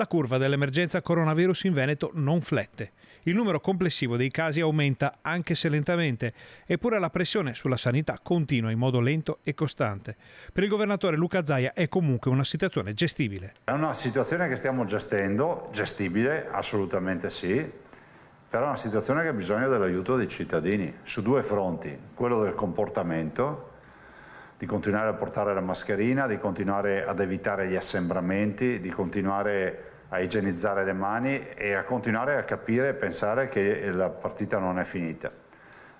La curva dell'emergenza coronavirus in Veneto non flette. Il numero complessivo dei casi aumenta anche se lentamente, eppure la pressione sulla sanità continua in modo lento e costante. Per il governatore Luca Zaia è comunque una situazione gestibile. È una situazione che stiamo gestendo, gestibile, assolutamente sì, però è una situazione che ha bisogno dell'aiuto dei cittadini su due fronti: quello del comportamento, di continuare a portare la mascherina, di continuare ad evitare gli assembramenti, di continuare a igienizzare le mani e a continuare a capire e pensare che la partita non è finita.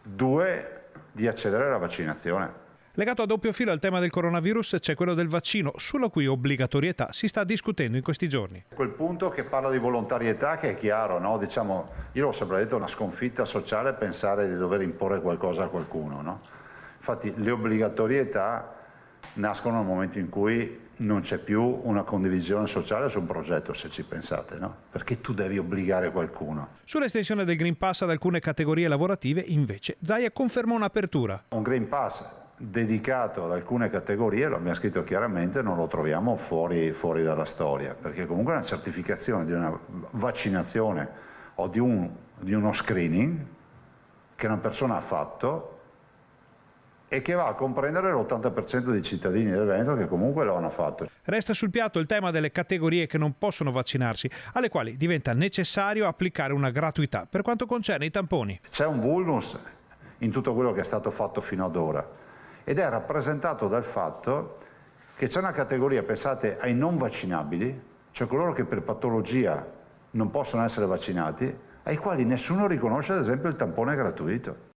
Due, di accedere alla vaccinazione. Legato a doppio filo al tema del coronavirus c'è quello del vaccino, sulla cui obbligatorietà si sta discutendo in questi giorni. Quel punto che parla di volontarietà, che è chiaro, no? Diciamo, io l'ho sempre detto, è una sconfitta sociale pensare di dover imporre qualcosa a qualcuno, no? Infatti le obbligatorietà nascono nel momento in cui non c'è più una condivisione sociale su un progetto, se ci pensate, no? Perché tu devi obbligare qualcuno. Sull'estensione del Green Pass ad alcune categorie lavorative, invece, Zaia conferma un'apertura. Un Green Pass dedicato ad alcune categorie, lo abbiamo scritto chiaramente, non lo troviamo fuori dalla storia, perché comunque una certificazione di una vaccinazione o di uno screening che una persona ha fatto e che va a comprendere l'80% dei cittadini del Veneto che comunque lo hanno fatto. Resta sul piatto il tema delle categorie che non possono vaccinarsi, alle quali diventa necessario applicare una gratuità per quanto concerne i tamponi. C'è un vulnus in tutto quello che è stato fatto fino ad ora ed è rappresentato dal fatto che c'è una categoria, pensate, ai non vaccinabili, cioè coloro che per patologia non possono essere vaccinati, ai quali nessuno riconosce ad esempio il tampone gratuito.